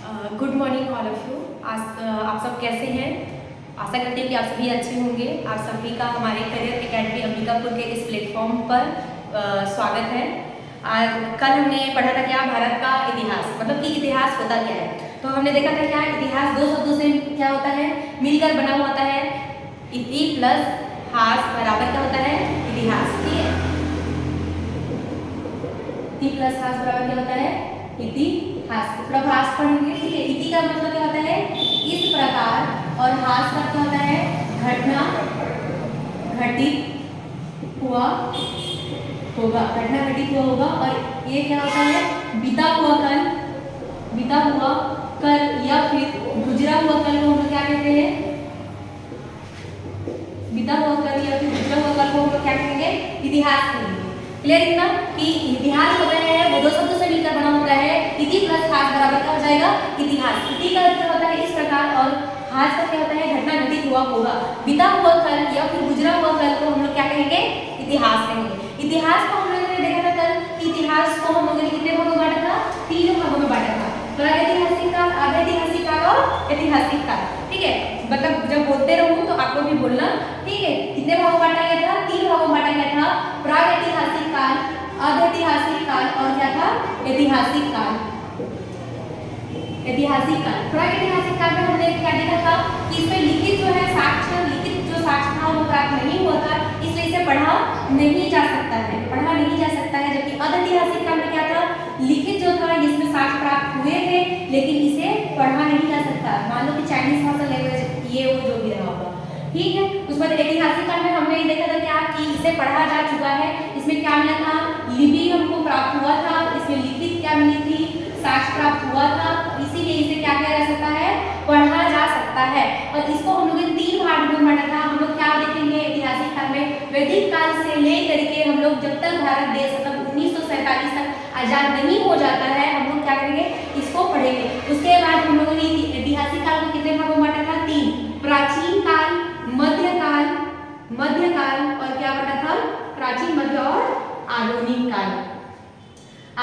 Good morning all of you. आज आप सब कैसे हैं? आशा करती हूँ कि आप सभी अच्छे होंगे। आप सभी का हमारे करियर एकेडमी अंबिकापुर के इस प्लेटफॉर्म पर स्वागत है। आज कल हमने पढ़ा था क्या, भारत का इतिहास, मतलब कि इतिहास होता क्या है। तो हमने देखा था क्या, इतिहास दो शब्दों से क्या होता है, मिलकर बना हुआ होता है। इति प्लस हास बराबर क्या होता है, इतिहास। ठीक है, इति प्लस हास बराबर क्या होता है, इतिहास। प्रभास पढ़ेंगे। ठीक है, इति का मतलब क्या होता है, इस प्रकार, और हास का क्या होता है, घटना घटित हुआ होगा, घटना घटित हुआ होगा। और ये क्या होता है, बीता हुआ कल, बीता हुआ कल या फिर गुजरा हुआ कल को हम लोग क्या कहते हैं, बीता हुआ कल या फिर गुजरा हुआ कल को हम लोग क्या कहेंगे, इतिहास कहेंगे। क्लियर इतना कि इतिहास होता है वो दो शब्दों से मिलकर बना होता है। इति प्लस हास बराबर क्या हो जाएगा, इतिहास। इति का अर्थ होता है इस प्रकार, और हास का क्या होता है, घटना घटित हुआ होगा। बीता हुआ कल या फिर गुजरा हुआ कल को हम लोग क्या कहेंगे, इतिहास कहेंगे। इतिहास को हम लोगों ने देखा था कल कि इतिहास को हम लोगों ने कितने भागों में बांटा था, 3 भागों में बांटा था। प्रागैतिहासिक काल, आधैतिहासिक काल और ऐतिहासिक काल। ठीक है, मतलब जब बोलते रहूं तो आपको भी बोलना। ठीक है, कितने भागों में बांटा गया था, 3 भागों में बांटा गया था। प्रागैतिहासिक काल, आधैतिहासिक काल और क्या था, ऐतिहासिक काल। ऐतिहासिक काल, प्रागैतिहासिक काल में हमने क्या देखा था कि इसमें लिखित जो है साक्ष्य, लिखित जो साक्ष्य था वो प्राप्त नहीं हुआ था, इसलिए इसे पढ़ा नहीं जा सकता है, पढ़ा नहीं जा सकता है। जबकि आधैतिहासिक काल में क्या था, लिखित जो था जिसमें साक्ष्य प्राप्त हुए थे लेकिन इसे पढ़ा नहीं जा सकता। मान लो कि चाइनीज भाषा लैंग्वेज ये वो जो भी रहा होगा। ठीक है, उसके बाद ऐतिहासिक काल में हमने ये देखा था क्या कि इसे पढ़ा जा चुका है। इसमें क्या मिला था, लिपि हमको प्राप्त हुआ था, इसमें लिखित क्या मिली थी, साक्ष्य प्राप्त हुआ था, इसीलिए इसे क्या किया जा सकता है, पढ़ा जा सकता है। और इसको हम लोग ने 3 भागों में बांटा था। हम लोग क्या देखेंगे ऐतिहासिक काल में, वैदिक काल से लेकर के हम लोग जब तक भारत देश मतलब 1947 तक आजाद नहीं हो जाता है, हम लोग क्या करेंगे, इसको पढ़ेंगे। उसके बाद हम लोगों ने ऐतिहासिक काल को कितने भागों में बांटा था, 3, प्राचीन काल, मध्यकाल, मध्यकाल और क्या बांटा था, प्राचीन, मध्य और आधुनिक काल,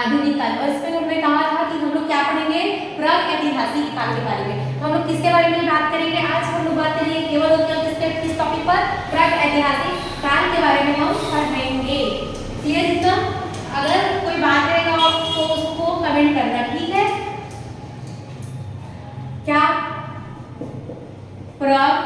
आधुनिक काल। और इसमें हमने कहा था कि हम लोग क्या पढ़ेंगे, प्रागैतिहासिक काल के बारे में। तो हम लोग किसके बारे में बात करेंगे, आज हम लोग बात करेंगे केवल और केवल किस टॉपिक पर, प्रागैतिहासिक काल के बारे में हम पढ़ेंगे। क्लियर इतना? अगर कोई बात रहेगा तो उसको कमेंट करना, ठीक है। क्या प्रागैतिहासिक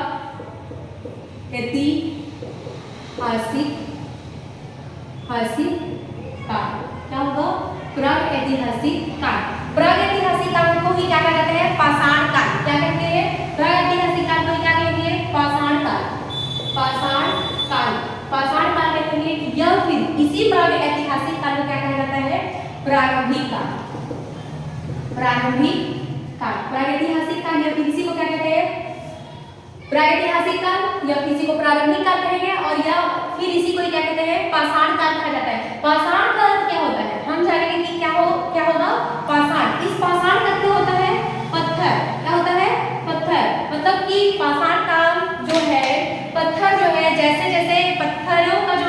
काल क्या होगा, प्रागैतिहासिक काल। प्रागैतिहासिक काल को ही क्या कहते हैं, पाषाण काल। क्या कहते हैं, प्रागैतिहासिक काल को क्या कहेंगे, पाषाण काल, पाषाण काल, पाषाण काल कहेंगे। या फिर इसी प्रागैतिहासिक काल को क्या कहा जाता है, प्रारंभिक काल, प्रारंभिक काल। प्रागैतिहासिक काल या फिर इसी को क्या कहते हैं, प्रागैतिहासिक काल या किसी को प्रारंभिक काल कहेंगे, और या फिर इसी को क्या कहते हैं, पाषाण काल कहा जाता है। पाषाण काल क्या होता है, हम जानेंगे कि क्या होगा, पाषाण। इस पाषाण का क्या होता है, पत्थर। क्या होता है, पत्थर। मतलब कि पाषाण काल जो है, पत्थर जो है, जैसे जैसे पत्थरों का जो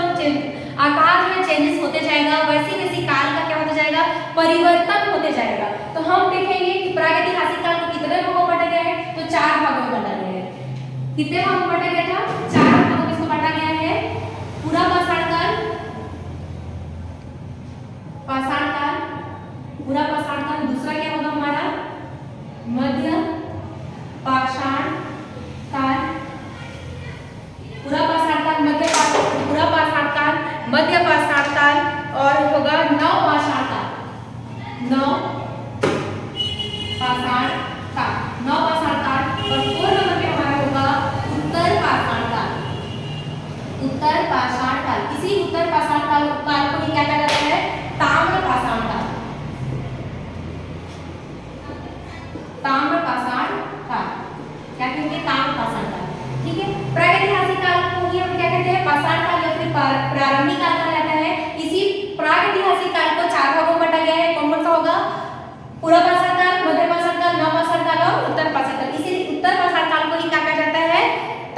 आकार जो है चेंजेस होते जाएगा, वैसे वैसे काल का क्या होता जाएगा, परिवर्तन होते जाएगा। तो हम देखेंगे कि प्रागैतिहासिक काल को कितने भागों में बांटा गया है, तो 4 भागों में बांटा गया है। कितने भागों में बांटा गया था, 4 भागों में इसको बांटा गया है। पूरा पाषाण काल, पाषाण काल, पूरा पाषाण काल। दूसरा क्या होगा हमारा, मध्य पाषाण काल, पूरा पाषाण काल, पूरा पाषाण काल, मध्य पाषाण काल, और होगा नव पाषाण काल, नव पाषाण काल, नव पाषाण काल। और 4 नंबर पे हमारा होगा उत्तर पाषाण काल, उत्तर पाषाण काल। इसी उत्तर पाषाण काल को ही क्या कहा जाता है, ताम्र पाषाण काल, ताम्र पाषाण काल। क्या कहेंगे, ताम्र पाषाण काल। ठीक है, प्रागैतिहासिक काल को ही हम क्या कहते हैं, पाषाण काल या फिर प्रारंभिक काल कहा जाता है। इसी प्रागैतिहासिक काल को 4 भागों में बांटा गया है। कौन कौन सा होगा, पूरा पाषाण काल, मध्य पाषाण काल, नव पाषाण काल और उत्तर पाषाण काल। इसी उत्तर पाषाण काल को ही क्या कहा जाता है,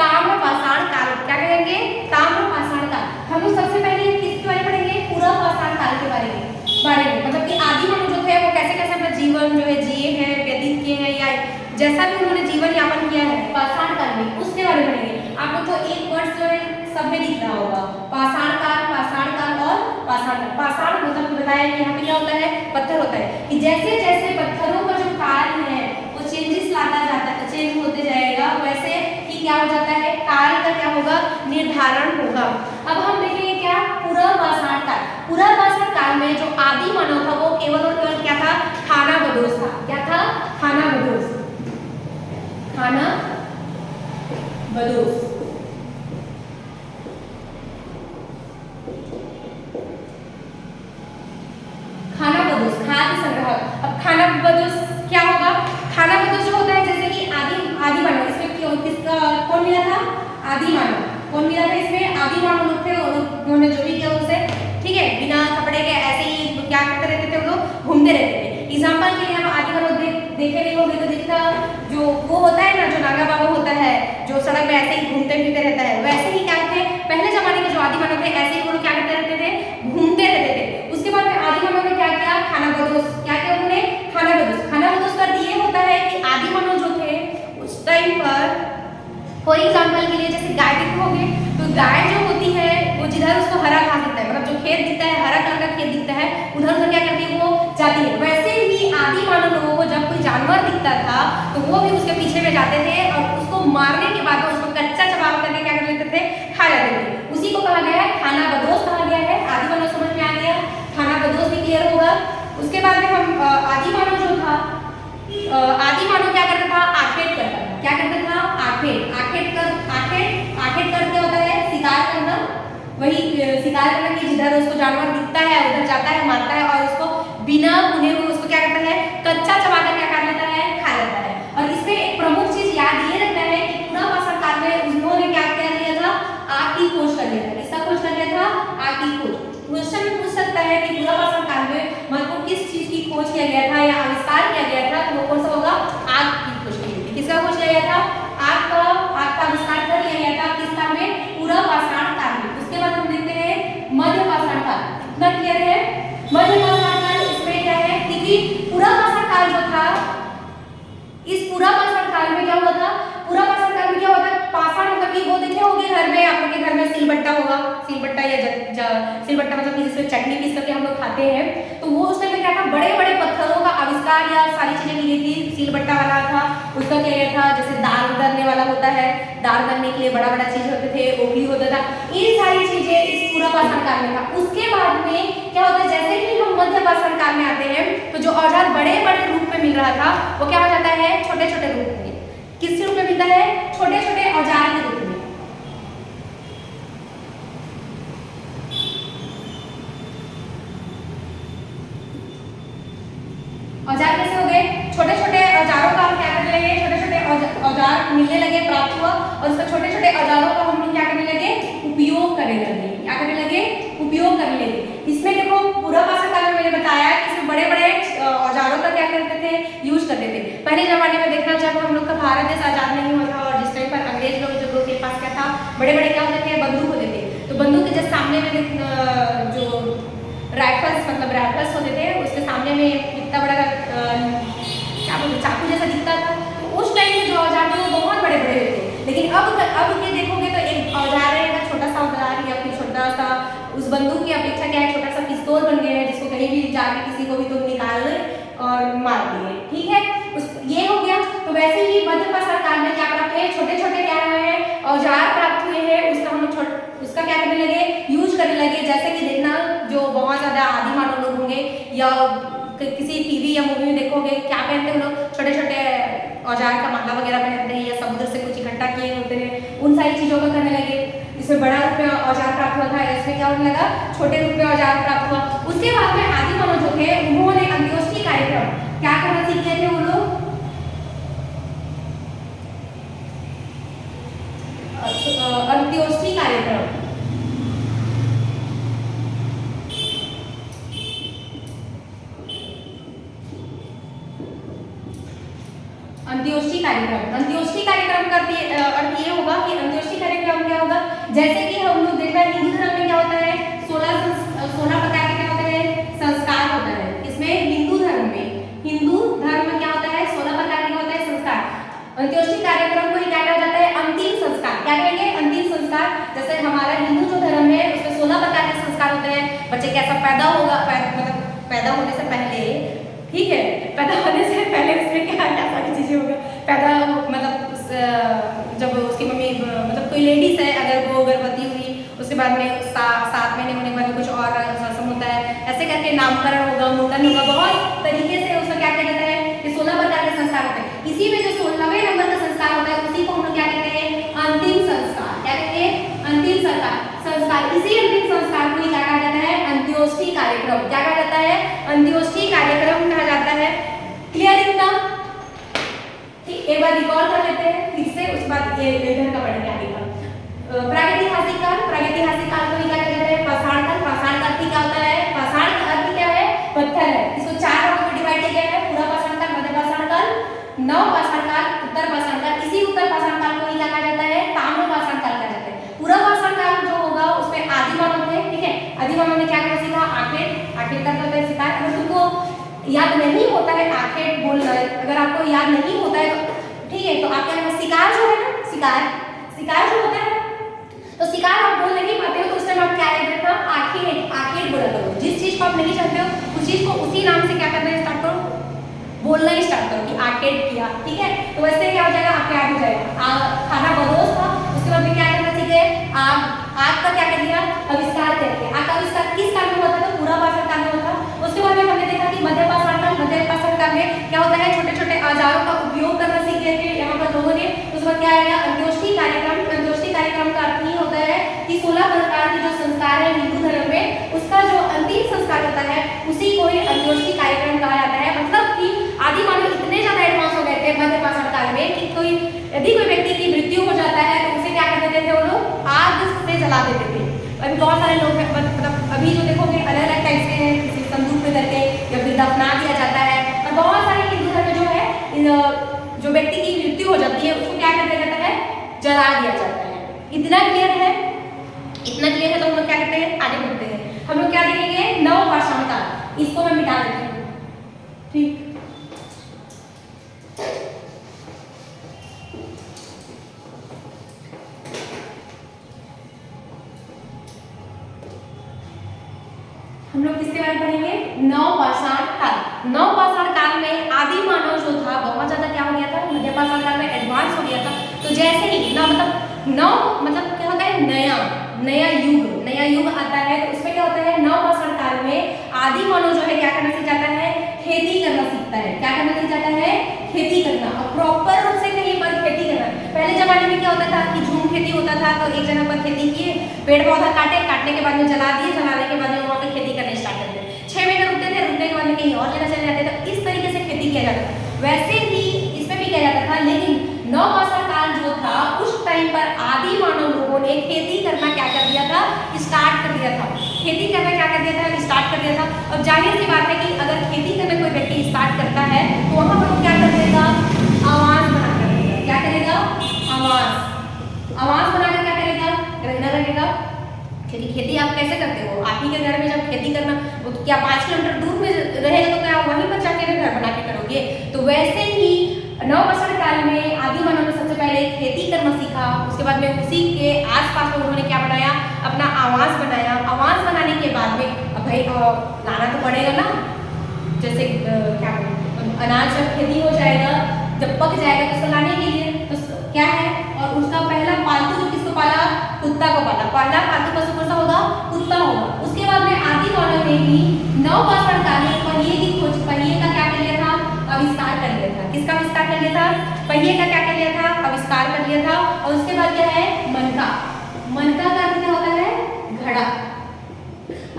ताम्र पाषाण काल। क्या कहेंगे, ताम्र पाषाण काल। हम लोग सबसे पहले किसके बारे में पढ़ेंगे, पूरा पाषाण काल के बारे में, मतलब कि आदि मनुष्य जो थे वो कैसे कैसे अपना जीवन जो है जिए हैं, व्यतीत किए हैं, जैसा भी उन्होंने जीवन यापन किया है पाषाण काल में, उसके बारे में पढ़ेंगे। आप लोग को एक वर्ड जो है सब में दिख रहा होगा, पाषाण काल और पाषाण काल। पाषाण मतलब बताया कि यहाँ पे क्या होता है, पत्थर होता है, कि जैसे जैसे पत्थरों का जो काल है वो चेंजेस लाता जाता है, चेंज होते जाएगा, वैसे ही क्या हो जाता है, काल का क्या होगा, निर्धारण होगा। अब हम देखेंगे क्या, पूरा पाषाण काल। पूरा पाषाण काल में जो आदि मानव था वो केवल और केवल क्या था, खाना बदोश था। क्या था, खाना बदोश, खाना बदोश। खाना बदोश, खाद्य संग्राहक। अब खाना बदोश क्या होगा, खाना बदोश जो होता है जैसे कि आदि मानव, इसमें क्यों किसका कौन मिला था, आदि मानव। कौन मिला था इसमें, आदि मानव लोग थे, उन्होंने जो भी किया उसे, ठीक है, बिना कपड़े के ऐसे ही क्या करते रहते थे, वो लोग घूमते रहते थे। एग्जाम्पल के लिए हम आदि मानव देखे नहीं होंगे तो दिखता जो वो होता है ना, जो नागा बाबा होता है जो सड़क में ऐसे ही घूमते फिरते रहता है, वैसे ही क्या थे पहले जमाने के जो आदि मानव थे, ऐसे ही वो लोग क्या करते रहते थे, घूमते रहते थे। उसके बाद में आदि मानव ने क्या किया, खाना बदोश। क्या किया उन्होंने, खाना बदोश। खाना बदोश का अर्थ ये होता है कि आदि मानव जो थे उस टाइम पर, फॉर एग्जाम्पल के लिए जैसे गाय देखोगे तो गाय जो होती है वो जिधर उसको हरा घास दिखता है, मतलब जो खेत दिखता है, हरा कलर का खेत दिखता है, उधर उधर क्या करती है, वो जाती है। वैसे ही आदि मानव लोगों को जब कोई जानवर दिखता था तो वो भी उसके पीछे में जाते थे और उसको मारने के बाद उसको कच्चा चबा करके क्या कर लेते थे, खा जाते थे। उसी को कहा गया है खाना बदोश कहा गया है। आदि मानव समझ में आ गया, खाना बदोश भी क्लियर होगा। उसके बाद में हम आदि मानव जो था, आदि मानव क्या करता था, आखेट करता था। क्या करता था, आखेट। आखेट कर क्या होता है, शिकार करना। वही शिकार करना कि जिधर उसको जानवर दिखता है उधर जाता है, मारता है और उसको बिना भुने हुए उसको क्या करता है, कच्चा चबाकर क्या कर लेता है, खा लेता है। और इसमें एक प्रमुख चीज याद ये रखना है कि पूरा पाषाण काल में उन्होंने क्या कर लिया था, आग की खोज कर लिया था। किसका खोज कर लिया था, आग की खोज। क्वेश्चन में पूछ सकता है कि पूरा पाषाण काल में मतलब किस चीज की खोज किया गया था या आविष्कार किया गया था, तो वो कौन सा होगा, आग की खोज की गई थी। किसका खोज किया गया था, आग का आविष्कार कर लिया गया था। किस काल में, पूरा पाषाण काल में। उसके बाद हम देखते हैं मध्य पाषाण काल। कितना क्लियर है, मध्य पाषाण काल। इसमें क्या है कि पूरा पाषाण काल जो था, इस पूरा पाषाण काल में क्या हुआ था, पूरा पाषाण काल में क्या होता है, पाषाण मतलब कि वो देखे होंगे घर में, आप लोग के घर में सिलबट्टा होगा, सिलबट्टा या सिलबट्टा मतलब कि जिसमें चटनी पीस करके हम लोग खाते हैं, तो वो उस टाइम में क्या था, बड़े बड़े पत्थरों का आविष्कार या सारी चीजें की गई थी। सिलबट्टा वाला था, उसका क्या गया था, जैसे दाल दरने वाला होता है, दाल दरने के लिए बड़ा बड़ा चीज होते थे, ओखली होता था, ये सारी चीजें इस पूरा पाषाण काल में था। उसके बाद में क्या होता है, जैसे ही हम मध्य पाषाण काल में आते हैं तो जो औजार बड़े बड़े रूप में मिल रहा था वो क्या हो जाता है, छोटे छोटे रूप में। किस रूप में मिलता है, छोटे छोटे औजार के रूप में। औजार कैसे हो गए, छोटे छोटे औजारों का हम क्या करने लगे, छोटे छोटे औजार मिलने लगे, प्राप्त हुआ, और उसका छोटे छोटे औजारों का हम लोग क्या करने लगे, उपयोग करने लगे। क्या करने लगे, उपयोग करने लगे। इसमें देखो पूरा पाषाण काल में मैंने बताया कि इसमें बड़े बड़े औजारों का क्या करते थे, यूज करते थे। पहले जमाने में देखना, जब हम लोग का भारत देश आजाद नहीं हुआ था और जिस टाइम पर अंग्रेज लोग के पास क्या था, बड़े बड़े क्या होते थे, बंदूक होते थे। तो बंदूक के जस्ट सामने में जो राइफल्स मतलब राइफल्स होते थे, उसके सामने में इतना बड़ा क्या बोलते, चाकू जैसा दिखता था। तो उस टाइम में जो औजार थे वो बहुत बड़े बड़े थे। लेकिन अब के देखोगे तो एक औजार रहेगा, छोटा सा औजार या फिर छोटा सा, उस बंदूक की अपेक्षा क्या है, छोटा सा पिस्तौल बन गया है, जिसको कहीं भी जाके किसी को भी तुम निकाल और मार दिए। ठीक है, ये हो गया। तो वैसे ही मध्य पाषाण काल में क्या प्राप्त है, छोटे छोटे क्या हुए हैं, औजार प्राप्त हुए हैं। उसका हम उसका क्या करने लगे, यूज करने लगे। जैसे कि देखना, जो बहुत ज्यादा आदि मानव लोग होंगे या किसी टीवी या मूवी में देखोगे, क्या पहनते हैं लोग, छोटे छोटे औजार का माला वगैरह पहनते हैं या समुद्र से कुछ इकट्ठा किए होते हैं, उन सारी चीजों का करने लगे। इसमें बड़ा रूप में औजार प्राप्त हुआ था, इसमें क्या होने लगा, छोटे रूप में औजार प्राप्त हुआ। उसके बाद में आदि मानव जो थे उन्होंने अंत्योष्टि कार्यक्रम क्या करना सीख गए थे वो लोग, अंत्योष्टि कार्यक्रम। अंत्योष्टि कार्यक्रम का अर्थ ये होगा कि अंत्योष्टि कार्यक्रम क्या होगा, जैसे कि हम लोग देखना हिंदू धर्म में क्या होता है, 16 प्रकार के क्या होते हैं, संस्कार होता है। इसमें हिंदू धर्म में क्या होता है, 16 प्रकार के होता है संस्कार। वैसे कैसा पैदा होगा, मतलब पैदा होने से पहले, ठीक है, पैदा होने से पहले उसमें क्या क्या सारी चीज़ें होगा, पैदा मतलब जब उसकी मम्मी मतलब कोई लेडीज है अगर वो गर्भवती हुई, उसके बाद में 7 महीने होने के बाद कुछ और रस्म होता है, ऐसे करके नामकरण होगा, मुंडन होगा, बहुत तरीके से उसका क्या किया जाता है, ये 16 प्रकार के संस्कार होते हैं। इसी में जो 16वें नंबर का संस्कार होता है उसी को हम लोग क्या कहते हैं, अंतिम संस्कार। क्या कहते हैं, अंतिम संस्कार। इसी अंतिम संस्कार को क्या कहा जाता है, अंत्योष्टि कार्यक्रम। क्या कहा जाता है, अंत्योष्टि कार्यक्रम कहा जाता है। क्लियर इतना? एक बार रिकॉल कर लेते हैं फिर से, उसके बाद ये इधर का पढ़ेंगे आगे का। प्रागैतिहासिक काल, प्रागैतिहासिक काल को क्या कहते हैं, पाषाण काल। पाषाण काल की क्या होता है, पाषाण का अर्थ क्या है, पत्थर है। इसको 4 भागों में डिवाइड किया गया है, पूरा पाषाण काल, मध्य पाषाण काल, नव पाषाण काल, उत्तर पाषाण काल। इसी उत्तर पाषाण काल को ही क्या कहा जाता है, ताम्र पाषाण काल कहा जाता है। पूरा पाषाण काल जो होगा उसमें आदि मानव थे, ठीक है, आदि मानव ने क्या क्या सीखा, आखेट का होता है शिकार। अगर तुमको याद नहीं होता है आखेट बोलना, अगर आपको याद नहीं होता है तो ठीक है, तो आप क्या करेंगे, शिकार जो है ना, शिकार जो होता है, तो शिकार आप बोल नहीं पाते हो तो उस टाइम आप क्या कहते थे, आखेट बोला करो। जिस चीज को आप नहीं जानते हो उस चीज को उसी नाम से क्या करना है, स्टार्ट करो, बोलना ही स्टार्ट करो कि आखेट किया, ठीक है। तो वैसे क्या हो जाएगा, आपके याद हो जाएगा। खाना बदोश था, उसके बाद में क्या करना सीखे, आग का क्या कर दिया, आविष्कार कर दिया। आग का आविष्कार किस काल में हुआ था, तो पूरा पाषाण काल में हुआ था। उसके बाद में हमने देखा कि मध्य पाषाण काल में क्या होता है, छोटे छोटे औजारों का उपयोग करना सीख गए थे यहाँ पर लोगों ने। उसके बाद क्या आएगा, अंत्योष्टि कार्यक्रम। अंत्योष्टि कार्यक्रम का अर्थ ये होता है कि 16 प्रकार के जो संस्कार है हिंदू धर्म में, उसका जो अंतिम संस्कार होता है उसी को ही अंत्योष्टि कार्यक्रम कहा जाता है। मतलब कि आदि मानव इतने ज्यादा एडवांस हो गए थे मध्य पाषाण काल में कि यदि कोई व्यक्ति की मृत्यु हो जाता है तो उसे क्या कर देते थे, वो लोग आग से जला देते थे। अभी बहुत सारे लोग मतलब अभी जो देखोगे अलग अलग टाइप से हैं, किसी संदूक में करके या फिर दफना दिया जाता है। और बहुत सारे हिंदू धर्म में जो है जो व्यक्ति की मृत्यु हो जाती है उसको क्या कर दिया जाता है, जला दिया जाता है। इतना क्लियर है? इतना क्लियर है तो हम लोग क्या करते हैं, आगे बढ़ते हैं। हम लोग क्या देखेंगे, नव पाषाण काल। इसको मैं मिटा देती हूँ, ठीक। हम लोग किसके बारे में पढ़ेंगे, नव पाषाण काल। नव पाषाण काल में आदि मानव जो था बहुत ज्यादा क्या हो गया था, मध्य पाषाण काल में एडवांस हो गया था। तो जैसे ही नव मतलब क्या होता है, नया युग आता है। तो उसमें क्या होता है, नव पाषाण काल में आदि मानव जो है क्या करना सीख जाता है, खेती करना सीखता है। क्या करना सीख जाता है, खेती करना। और प्रॉपर रूप से कहीं पर खेती करना। पहले जमाने में क्या होता था कि झूम खेती होता था, तो एक जगह पर खेती किए, पेड़ पौधा काटने के बाद में जला दिए, जलाने के बाद में वहाँ पे खेती करने स्टार्ट करते थे। 6 महीने रुकते थे, रुकने के बाद में कहीं और जगह चले जाते थे। तो इस तरीके से खेती किया जाता था। वैसे ही इसमें भी किया जाता था, लेकिन नव पाषाण काल जो था उस टाइम पर आदि मानव लोगों ने खेती करना क्या कर दिया था, स्टार्ट कर दिया था। खेती करना क्या कर दिया था, स्टार्ट कर दिया था। अब जाहिर सी बात है कि अगर खेती करना कोई व्यक्ति स्टार्ट करता है तो वहाँ पर वो क्या कर देगा, आवास बना कर देगा। क्या करेगा, आवास बनाकर क्या करेगा, रहना लगेगा। क्योंकि खेती आप कैसे करते हो, आप ही के घर में जब खेती करना, वो क्या 5 किलोमीटर दूर में रहेगा तो क्या वहीं पर जाके घर बना के करोगे। तो वैसे ही नव पाषाण काल में आदि मानव ने सबसे पहले खेती करना सीखा। उसके बाद में उसी के आसपास में उन्होंने क्या बनाया, अपना आवास बनाया। आवास बनाने के बाद में अब भाई लाना तो पड़ेगा ना, जैसे क्या अनाज जब खेती हो जाएगा, जब पक जाएगा तो उसको लाने के लिए तो क्या है, और उसका पहला पालतू जो किसको पाला, कुत्ता को पाला। पहला पालतू पशु कौन सा होगा, कुत्ता होगा। उसके बाद में आदि मानव ने भी नव पाषाण काल में पहिए की खोज, पहिए का क्या कर लिया था, आविष्कार कर लिया था। किसका आविष्कार कर लिया था, पहिए का क्या कर लिया था, आविष्कार कर लिया था। और उसके बाद क्या है, मनका का अर्थ क्या होता है, घड़ा।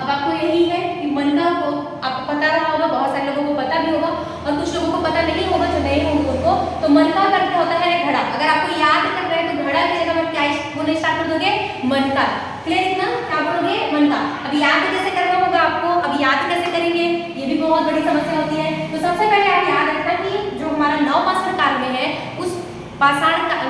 अब आपको यही है कि मनका को आपको पता रहा होगा, बहुत सारे लोगों को पता भी होगा और कुछ लोगों को पता नहीं होगा, जो नए होंगे उनको। तो मनका का अर्थ होता है घड़ा। अगर आपको याद कर रहे हैं तो घड़ा की जगह में क्या बोलना स्टार्ट कर दोगे, मनका। क्लियर इतना, क्या बोलोगे, मनका। अब याद कैसे करना होगा आपको, अब याद कैसे करेंगे, ये भी बहुत बड़ी समस्या होती है। तो सबसे पहले आप याद रखना कि जो हमारा नव पाषाण काल में है, उस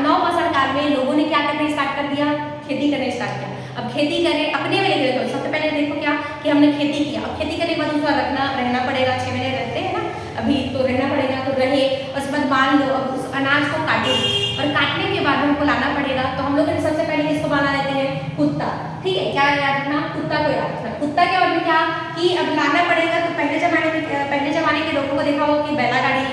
नव पाषाण काल में लोगों ने क्या करना स्टार्ट कर दिया, खेती करने स्टार्ट किया। अब खेती करें अपने में लेकर, देखो सबसे पहले देखो क्या कि हमने खेती किया। अब खेती करने के बाद उसका रहना पड़ेगा, 6 महीने रहते हैं ना, अभी तो रहना पड़ेगा, तो रहे। उसके बाद मान लो अब उस अनाज को काटे, और काटने के बाद हमको लाना पड़ेगा, तो हम लोग सबसे पहले किसको बना लेते हैं, कुत्ता। ठीक है, क्या याद रखना, कुत्ता को याद रखना। कुत्ता के बाद में क्या कि अब लाना पड़ेगा, तो पहले जमाने के लोगों को देखा होगा कि बैलागाड़ी,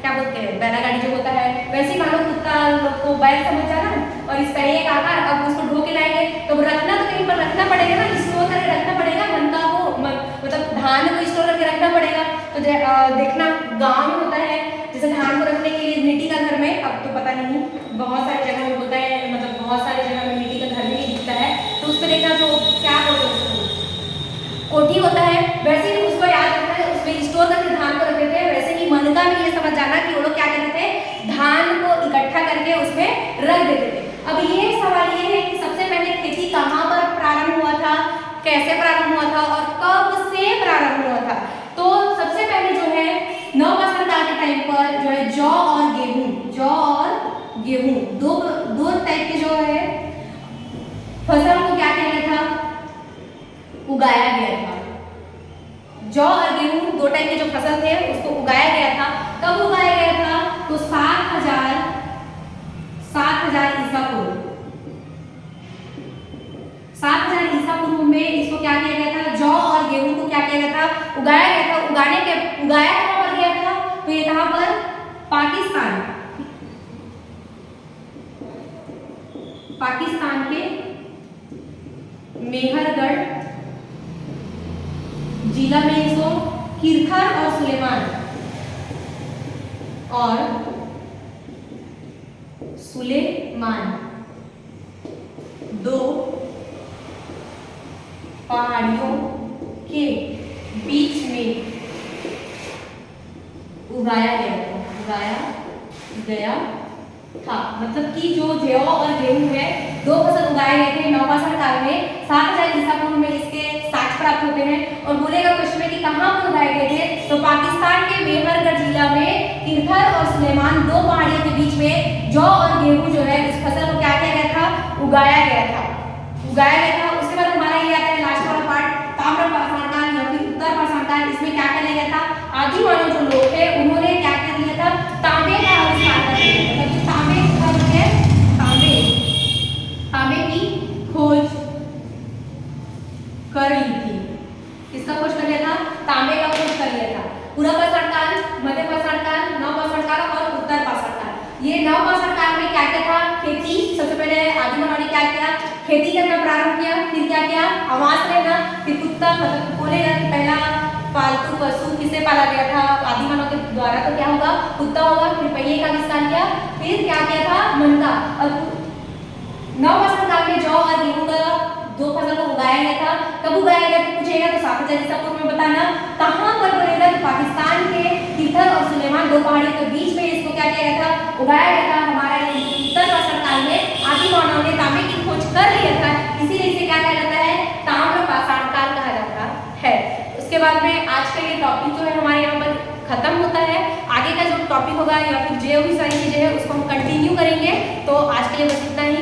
क्या बोलते हैं, बैलागाड़ी जो होता है, वैसे ही मान लो कुत्ता को बैल समझ जाना, और इस तरह एक आकार, अब उसको ढो के लाएंगे तो रखना तो कहीं पर रखना पड़ेगा ना, स्टोर करके रखना पड़ेगा, मनका को मतलब धान को स्टोर करके रखना पड़ेगा। तो देखना गाँव में होता है जैसे धान को रखने के लिए मिट्टी का घर में, अब तो पता नहीं बहुत सारी जगह में होता है, मतलब बहुत सारी जगह में मिट्टी का घर में ही दिखता है, तो उस पर देखना जो क्या बोलते हैं कोठी होता है, वैसे ही उसको याद रखना है, उसमें स्टोर करके धान को रखते थे। वैसे ही मनका में ये समझ जाना कि वो लोग क्या करते थे, धान को इकट्ठा करके उसमें रख देते थे। अब ये सवाल ये है कि सबसे पहले खेती कहाँ पर प्रारंभ हुआ था, कैसे प्रारंभ हुआ था और कब से प्रारंभ हुआ था। तो सबसे पहले जो है नवपाषाण काल के टाइम पर जो है जौ और गेहूं दो टाइप के जो है फसल को क्या किया गया था, उगाया गया था। जौ और गेहूं दो टाइप के जो फसल थे उसको उगाया गया था। कब उगाया गया था, तो 7000 ईसा पूर्व, 7000 ईसा पूर्व में इसको क्या किया गया था, जौ और गेहूं को क्या किया गया था, उगाया गया था। उगाया कहाँ पर गया था, तो ये कहाँ पर, पाकिस्तान के मेहरगढ़ जिला में इसको किरथर और सुलेमान दो पहाड़ियों के बीच में उगाया गया था। मतलब कि जो जौ और गेहूं है दो फसल उगाए गए थे नवपाषाण काल में, 7000 ईसा पूर्व में इसके साक्ष्य प्राप्त होते हैं। और बोलेगा क्वेश्चन में कि कहाँ पर उगाए गए थे, तो पाकिस्तान के मेहरगढ़ जिला में किरथर और सुलेमान दो पहाड़ियों के बीच में जौ और गेहूं जो है उस फसल को क्या किया गया था, उगाया गया था। उसके बाद हमारा ये आता है लास्ट वाला पार्ट, ताम्रपाषाण काल या फिर उत्तरपाषाण काल। इसमें क्या कर लिया था, आदि मानव जो लोग थे उन्होंने क्या कर लिया था, तांबे का आविष्कार कर लिया था। मतलब तांबे की खोज कर ली थी। किसका खोज कर लिया था, तांबे का खोज कर लिया था। पूर्वपाषाण काल, मध्यपाषाण काल, नवपाषाण काल और उत्तरपाषाण काल। ये नवपाषाण काल में क्या क्या था, खेती। सबसे पहले आदि मानव ने क्या किया, खेती करना प्रारंभ किया। फिर क्या किया, आवास रहना, फिर कुत्ता मतलब बोलेगा कि पहला पालतू पशु किसे पाला गया था, आदि मानव के द्वारा, तो क्या होगा, कुत्ता होगा। फिर पहिए का आविष्कार किया, फिर क्या किया था, मनका। और नवपाषाण काल में जौ और गेहूं का दो फसल को उगाया गया था। कब उगाया गया तो पूछेगा तो 7000 ईसा पूर्व में बताना। कहाँ पर बोलेगा तो पाकिस्तान के किरथर और सुलेमान दो पहाड़ियों के बीच में इसको क्या किया गया था, उगाया गया था। हमारा उत्तरपाषाण काल में आदि मानव ने तांबे की खोज कर लिया था, इसीलिए इसे क्या कहा जाता है, ताम्रपाषाण काल कहा जाता है। उसके बाद में आज का ये टॉपिक जो है हमारे यहाँ पर खत्म होता है। आगे का जो टॉपिक होगा या फिर जो भी सारी चीजें हैं उसको हम कंटिन्यू करेंगे। तो आज के लिए बस इतना ही।